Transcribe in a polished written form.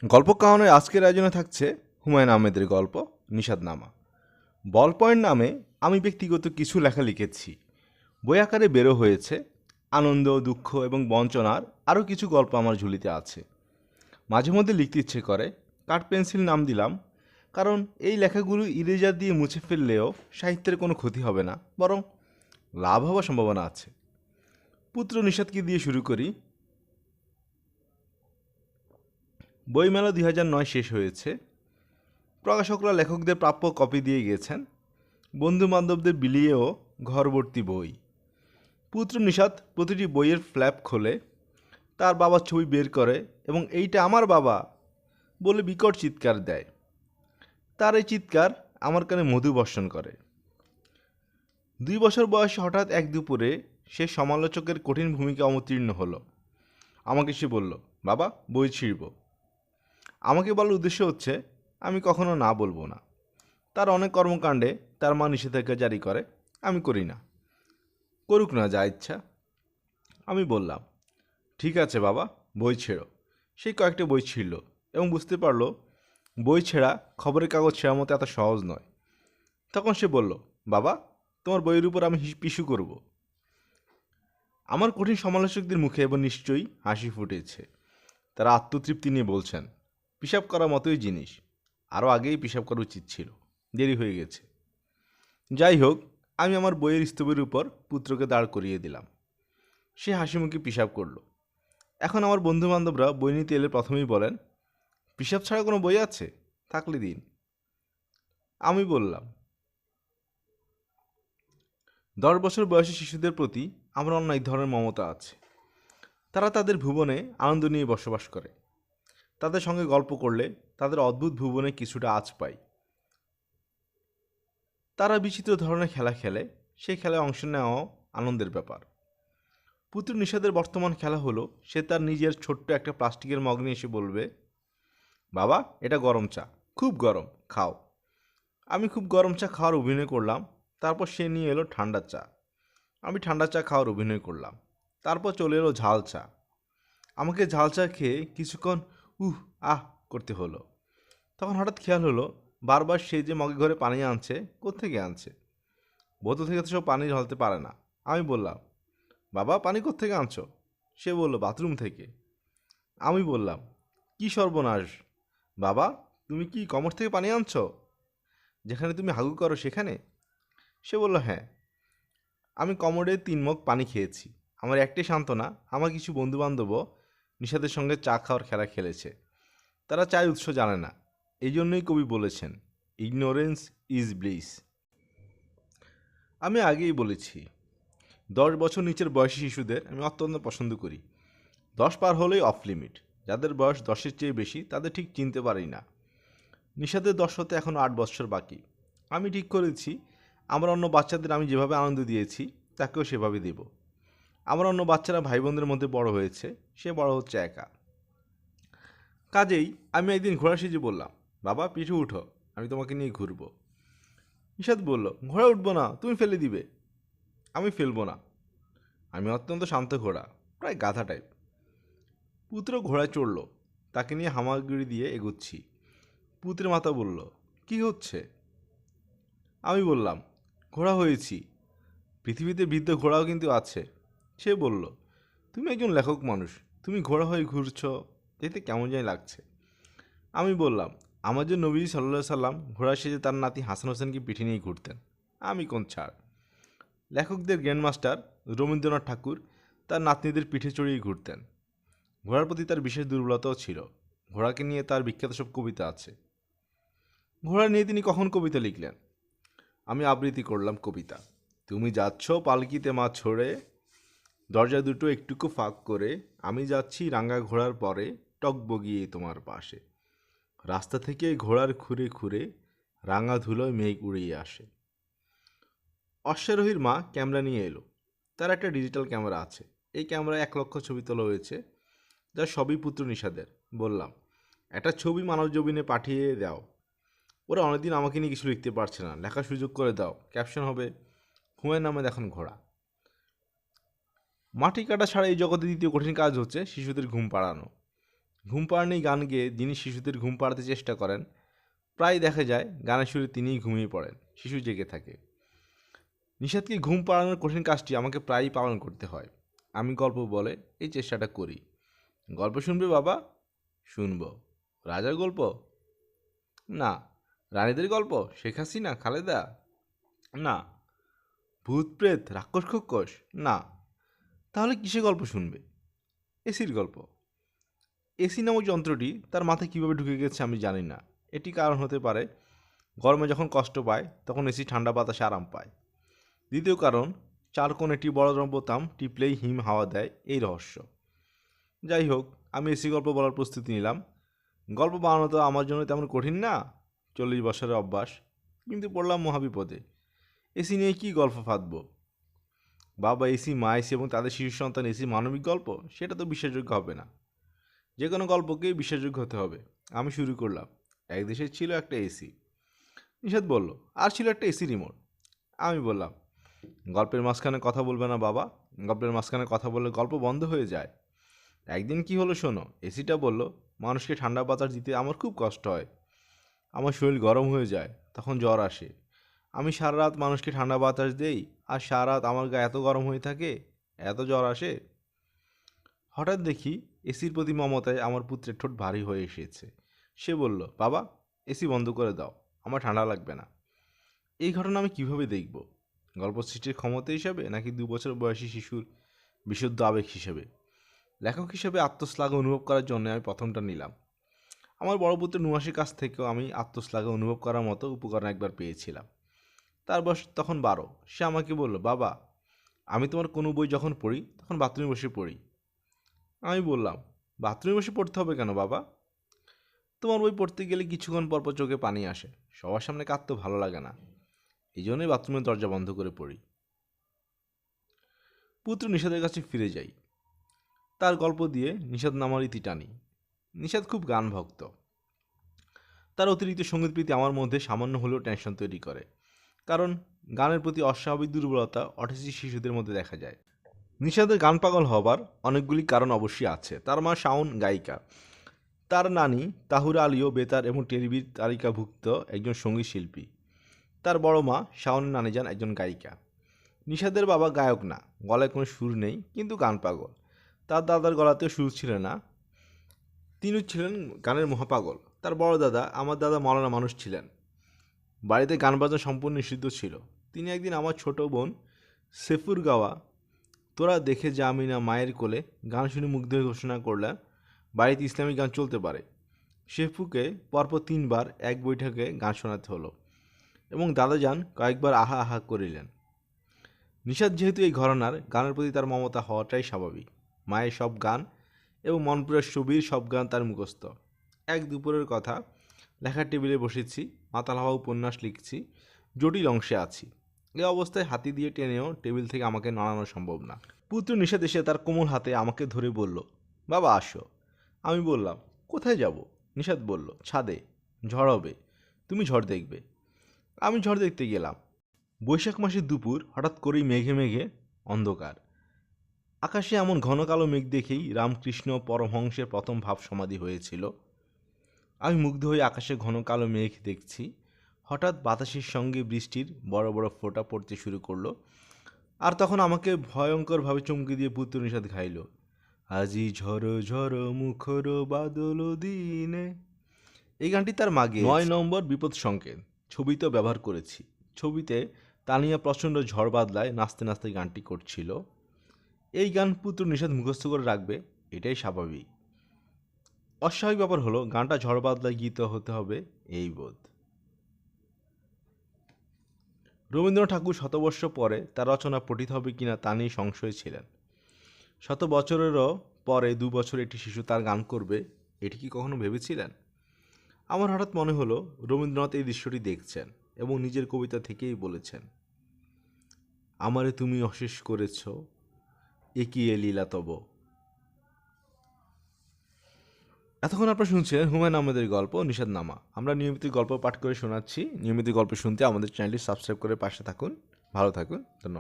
গল্প কাহনের আজকের আয়োজনে থাকছে হুমায়ুন আহমেদের গল্প নিষাদনামা। বল পয়েন্ট নামে আমি ব্যক্তিগত কিছু লেখা লিখেছি, বই আকারে বেরো হয়েছে। আনন্দ, দুঃখ এবং বঞ্চনার আরও কিছু গল্প আমার ঝুলিতে আছে। মাঝে মধ্যে লিখতে ইচ্ছে করে, কাঠ পেন্সিল নাম দিলাম, কারণ এই লেখাগুলো ইরেজার দিয়ে মুছে ফেললেও সাহিত্যের কোনো ক্ষতি হবে না, বরং লাভ হওয়ার সম্ভাবনা আছে। পুত্র নিষাদকে দিয়ে শুরু করি। বইমেলা 2009 শেষ হয়েছে। প্রকাশকরা লেখকদের প্রাপ্য কপি দিয়ে গেছেন, বন্ধুবান্ধবদের বিলিয়েও ঘরভর্তি বই। পুত্র নিষাদ প্রতিটি বইয়ের ফ্ল্যাপ খোলে, তার বাবার ছবি বের করে এবং এইটা আমার বাবা বলে বিকট চিৎকার দেয়। তার এই চিৎকার আমার কানে মধু বর্ষণ করে। 2 বছর বয়সে হঠাৎ এক দুপুরে সে সমালোচকের কঠিন ভূমিকা অবতীর্ণ হলো। আমাকে সে বলল, বাবা বই ছিঁড়ব। আমাকে বলার উদ্দেশ্য হচ্ছে আমি কখনো না বলবো না। তার অনেক কর্মকাণ্ডে তার মা নিষেধাজ্ঞা জারি করে, আমি করি না। করুক না যা ইচ্ছা। আমি বললাম, ঠিক আছে বাবা, বই ছেড়ো। সেই কয়েকটা বই ছিঁড়ল এবং বুঝতে পারলো বই ছেঁড়া খবরের কাগজ ছেঁড়ার মতো এত সহজ নয়। তখন সে বলল, বাবা তোমার বইয়ের উপর আমি পিছু করব। আমার কঠিন সমালোচকদের মুখে এবার নিশ্চয়ই হাসি ফুটেছে। তারা আত্মতৃপ্তি নিয়ে বলছেন, পিশাব করার মতোই জিনিস, আরও আগেই পিশাব করা উচিত ছিল, দেরি হয়ে গেছে। যাই হোক, আমি আমার বইয়ের স্তূপের উপর পুত্রকে দাঁড় করিয়ে দিলাম। সে হাসিমুখে পিশাব করল। এখন আমার বন্ধুবান্ধবরা বই নিতে এলে প্রথমেই বলেন, পিশাব ছাড়া কোনো বই আছে? থাকলে দিন। আমি বললাম, 10 বছর বয়সী শিশুদের প্রতি আমার অন্য এক ধরনের মমতা আছে। তারা তাদের ভুবনে আনন্দ নিয়ে বসবাস করে। তাদের সঙ্গে গল্প করলে তাদের অদ্ভুত ভুবনে কিছুটা আঁচ পাই। তারা বিচিত্র ধরনের খেলা খেলে, সেই খেলায় অংশ নেওয়াও আনন্দের ব্যাপার। পুত্র নিষাদের বর্তমান খেলা হলো, সে তার নিজের ছোট্ট একটা প্লাস্টিকের মগ নিয়ে এসে বলবে, বাবা এটা গরম চা, খুব গরম, খাও। আমি খুব গরম চা খাওয়ার অভিনয় করলাম। তারপর সে নিয়ে এলো ঠান্ডা চা। আমি ঠান্ডা চা খাওয়ার অভিনয় করলাম। তারপর চলে এলো ঝাল চা। আমাকে ঝাল চা খেয়ে কিছুক্ষণ উহ আহ করতে হলো। তখন হঠাৎ খেয়াল হলো, বারবার সে যে মগে ঘরে পানি আনছে, কোত্থেকে আনছে? বোতল থেকে তো সব পানি ঢালতে পারে না। আমি বললাম, বাবা পানি কোত্থেকে আনছো? সে বলল, বাথরুম থেকে। আমি বললাম, কি সর্বনাশ বাবা, তুমি কি কমর থেকে পানি আনছো? যেখানে তুমি হাগু করো সেখানে? সে বলল, হ্যাঁ। আমি কমোডে 3 মগ পানি খেয়েছি। আমার একটাই সান্ত্বনা, আমার কিছু বন্ধুবান্ধবও নিষাদের সঙ্গে চা খাওয়ার খেলা খেলেছে। তারা চায়ের উৎস জানে না। এই জন্যই কবি বলেছেন, ইগনোরেন্স ইজ ব্লিস। আমি আগেই বলেছি, 10 বছর নিচের বয়সী শিশুদের আমি অত্যন্ত পছন্দ করি। 10 পার হলেই অফ লিমিট। যাদের বয়স 10-এর চেয়ে বেশি তাদের ঠিক চিনতে পারি না। নিষাদের 10 হতে এখনও 8 বছর বাকি। আমি ঠিক করেছি, আমার অন্য বাচ্চাদের আমি যেভাবে আনন্দ দিয়েছি তাকেও সেভাবে দেব। আমার অন্য বাচ্চারা ভাই বোনদের মধ্যে বড় হয়েছে, সে বড় হচ্ছে একা। কাজেই আমি একদিন ঘোড়া সেজে বললাম, বাবা পিঠে উঠো, আমি তোমাকে নিয়ে ঘুরবো। নিষাদ বলল, ঘোড়া উঠবো না, তুমি ফেলে দিবে। আমি ফেলবো না। আমি অত্যন্ত শান্ত ঘোড়া, প্রায় গাধা টাইপ। পুত্র ঘোড়ায় চড়ল, তাকে নিয়ে হামাগুড়ি দিয়ে এগুচ্ছি। পুত্রের মাতা বলল, কি হচ্ছে? আমি বললাম, ঘোড়া হয়েছি। পৃথিবীতে বৃদ্ধ ঘোড়াও কিন্তু আছে। সে বলল, তুমি একজন লেখক মানুষ, তুমি ঘোড়া হয়ে ঘুরছ, দেখতে কেমন জানি লাগছে। আমি বললাম, আমার যে নবী সাল্লাহ সাল্লাম ঘোড়া সেজে তার নাতি হাসান হোসেনকে পিঠে নিয়ে ঘুরতেন। আমি কোন ছাড়। লেখকদের গ্র্যান্ডমাস্টার রবীন্দ্রনাথ ঠাকুর তার নাতনিদের পিঠে চড়িয়ে ঘুরতেন। ঘোড়ার প্রতি তার বিশেষ দুর্বলতাও ছিল। ঘোড়াকে নিয়ে তার বিখ্যাত সব কবিতা আছে। ঘোড়া নিয়ে তিনি কখন কবিতা লিখলেন? আমি আবৃত্তি করলাম কবিতা। তুমি যাচ্ছ পালকিতে মা ছড়ে, দরজা দুটো একটুকু ফাঁক করে, আমি যাচ্ছি রাঙা ঘোড়ার পরে, টকবগিয়ে তোমার পাশে। রাস্তা থেকে ঘোড়ার খুঁড়ে খুঁড়ে রাঙা ধুলোয় মেঘ উড়িয়ে আসে। অশ্বারোহীর মা ক্যামেরা নিয়ে এলো। তার একটা ডিজিটাল ক্যামেরা আছে। এই ক্যামেরায় 1 লক্ষ ছবি তোলা হয়েছে, যা সবই পুত্র নিষাদের। বললাম, একটা ছবি মানবজমিনে পাঠিয়ে দাও। ওরা অনেকদিন আমাকে নিয়ে কিছু লিখতে পারছে না, লেখার সুযোগ করে দাও। ক্যাপশন হবে, হুমায়ুন আহমেদ এখন ঘোড়া। মাটি কাটা ছাড়া এই জগতে দ্বিতীয় কঠিন কাজ হচ্ছে শিশুদের ঘুম পাড়ানো। ঘুম পাড়ানি গান গেয়ে যিনি শিশুদের ঘুম পাড়াতে চেষ্টা করেন, প্রায় দেখা যায় গানের সুরে তিনিই ঘুমিয়ে পড়েন, শিশু জেগে থাকে। নিষাদকে ঘুম পাড়ানোর কঠিন কাজটি আমাকে প্রায়ই পালন করতে হয়। আমি গল্প বলে এই চেষ্টাটা করি। গল্প শুনবে বাবা? শুনবো। রাজার গল্প? না। রানীদের গল্প? শেখ হাসিনা, খালেদা? না। ভূত প্রেত, রাক্ষস খোক্ষস? না। তাহলে কিসের গল্প শুনবে? এসির গল্প। এসি নামক যন্ত্রটি তার মাথায় কীভাবে ঢুকে গেছে আমি জানি না। এটি কারণ হতে পারে গরমে যখন কষ্ট পায় তখন এসি ঠান্ডা বাতাসে আরাম পায়। দ্বিতীয় কারণ, চার কোণে একটি বড় বোতাম টিপলেই হিম হাওয়া দেয়, এই রহস্য। যাই হোক, আমি এসি গল্প বলার প্রস্তুতি নিলাম। গল্প বানানো তো আমার জন্য তেমন কঠিন না, 40 বছরের অভ্যাস। কিন্তু পড়লাম মহাবিপদে। এসি নিয়ে কী গল্প ফাঁদব? বাবা এসি, মা এসি এবং তাদের শিশু সন্তান এসি মানবিক গল্প, সেটা তো বিশ্বাসযোগ্য হবে না। যে কোনো গল্পকেই বিশ্বাসযোগ্য হতে হবে। আমি শুরু করলাম। এক দেশে ছিল একটা এসি। নিষাদ বলল, আর ছিল একটা এসি রিমোট। আমি বললাম, গল্পের মাঝখানে কথা বলবে না বাবা। গল্পের মাঝখানে কথা বললে গল্প বন্ধ হয়ে যায়। একদিন কি হলো শোনো। এসিটা বলল, মানুষকে ঠান্ডা বাতাস দিতে আমার খুব কষ্ট হয়। আমার শরীর গরম হয়ে যায়, তখন জ্বর আসে। আমি সারা রাত মানুষকে ঠান্ডা বাতাস দেই, আর সারা রাত আমার গা এত গরম হয়ে থাকে, এত জ্বর আসে। হঠাৎ দেখি এসির প্রতি মমতায় আমার পুত্রের ঠোঁট ভারী হয়ে এসেছে। সে বলল, বাবা এসি বন্ধ করে দাও, আমার ঠান্ডা লাগবে না। এই ঘটনা আমি কিভাবে দেখব? গল্প সৃষ্টির ক্ষমতা হিসাবে, নাকি 2 বছর বয়সী শিশুর বিশুদ্ধ আবেগ হিসেবে? লেখক হিসেবে আত্মশ্লাঘ অনুভব করার জন্য আমি প্রথমটা নিলাম। আমার বড় পুত্র নুহাসের কাছ থেকেও আমি আত্মশ্লাঘ অনুভব করার মতো উপকরণ একবার পেয়েছিলাম। তার বয়স তখন 12। সে আমাকে বলল, বাবা আমি তোমার কোনো বই যখন পড়ি তখন বাথরুমে বসে পড়ি। আমি বললাম, বাথরুমে বসে পড়তে হবে কেন বাবা? তোমার বই পড়তে গেলে কিছুক্ষণ পরপর চোখে পানি আসে, সবার সামনে কাঁদতে ভালো লাগে না, এই জন্যই বাথরুমের দরজা বন্ধ করে পড়ি। পুত্র নিষাদের কাছে ফিরে যাই। তার গল্প দিয়ে নিষাদ নামার ইতি টানি। নিষাদ খুব গান ভক্ত। তার অতিরিক্ত সঙ্গীতপ্রীতি আমার মধ্যে সামান্য হলেও টেনশন তৈরি করে, কারণ গানের প্রতি অস্বাভাবিক দুর্বলতা অটিস্টিক শিশুদের মধ্যে দেখা যায়। নিষাদের গান পাগল হবার অনেকগুলি কারণ অবশ্যই আছে। তার মা শাওন গায়িকা, তার নানি তাহুরা আলীও বেতার এবং টেলিভির তালিকাভুক্ত একজন সঙ্গীত শিল্পী। তার বড় মা শাওনের নানিজান একজন গায়িকা। নিষাদের বাবা গায়ক না, গলায় কোনো সুর নেই, কিন্তু গান পাগল। তার দাদার গলাতেও সুর ছিল না, তিনি ছিলেন গানের মহাপাগল। তার বড় দাদা, আমার দাদা মৌলানা মানুষ ছিলেন। বাড়িতে গান বাজনা সম্পূর্ণ নিষিদ্ধ ছিল। তিনি একদিন আমার ছোট বোন সেফুর গাওয়া তোরা দেখে যা আমি না মায়ের কোলে গান শুনে মুগ্ধ হয়ে ঘোষণা করলেন, বাড়িতে ইসলামিক গান চলতে পারে। শেফুকে পরপর 3 বার এক বৈঠকে গান শোনাতে হলো, এবং দাদাজান কয়েকবার আহা আহা করিলেন। নিষাদ যেহেতু এই ঘরানার, গানের প্রতি তার মমতা হওয়াটাই স্বাভাবিক। মায়ের সব গান এবং মনপুরের ছবির সব গান তার মুখস্থ। এক দুপুরের কথা, লেখার টেবিলে বসেছি, মাতাল হওয়া উপন্যাস লিখছি, জটিল অংশে আছি। এই অবস্থায় হাতি দিয়ে টেনেও টেবিল থেকে আমাকে নাড়ানো সম্ভব না। পুত্র নিষাদ এসে তার কোমল হাতে আমাকে ধরে বলল, বাবা আসো। আমি বললাম, কোথায় যাব? নিষাদ বলল, ছাদে, ঝড় হবে, তুমি ঝড় দেখবে। আমি ঝড় দেখতে গেলাম। বৈশাখ মাসের দুপুর, হঠাৎ করেই মেঘে মেঘে অন্ধকার। আকাশে এমন ঘন কালো মেঘ দেখেই রামকৃষ্ণ পরমহংসের প্রথম ভাব সমাধি হয়েছিল। আমি মুগ্ধ হয়ে আকাশে ঘন কালো মেঘ দেখছি। হঠাৎ বাতাসের সঙ্গে বৃষ্টির বড় বড় ফোঁটা পড়তে শুরু করলো, আর তখন আমাকে ভয়ঙ্করভাবে চমকে দিয়ে পুত্র নিষাদ গাইল, আজি ঝড় ঝড় মুখর বাদল দিনে। এই গানটি তার মাগে 9 নম্বর বিপদ সংকেত ছবিতেও ব্যবহার করেছি। ছবিতে তানিয়া প্রচণ্ড ঝড় বাদলায় নাচতে নাচতে গানটি করছিল। এই গান পুত্র নিষাদ মুখস্থ করে রাখবে, এটাই স্বাভাবিক। অস্বাভাবিক ব্যাপার হলো গানটা ঝড় বাদলায় গীত হতে হবে, এই বোধ। রবীন্দ্রনাথ ঠাকুর শতবর্ষ পরে তার রচনা পঠিত হবে কিনা তা নিয়ে সংশয় ছিলেন। শত বছরেরও পরে 2 বছর একটি শিশু তার গান করবে, এটি কি কখনো ভেবেছিলেন? আমার হঠাৎ মনে হলো রবীন্দ্রনাথ এই দৃশ্যটি দেখছেন এবং নিজের কবিতা থেকেই বলেছেন, আমারে তুমি অশেষ করেছ, এ কি এ লীলা তব। এতক্ষণ আপনারা শুনছিলেন হুমায়ুন আহমেদের গল্প নিষাদনামা। আমরা নিয়মিত গল্প পাঠ করে শোনাচ্ছি। নিয়মিত গল্প শুনতে আমাদের চ্যানেলটি সাবস্ক্রাইব করে পাশে থাকুন। ভালো থাকুন। ধন্যবাদ।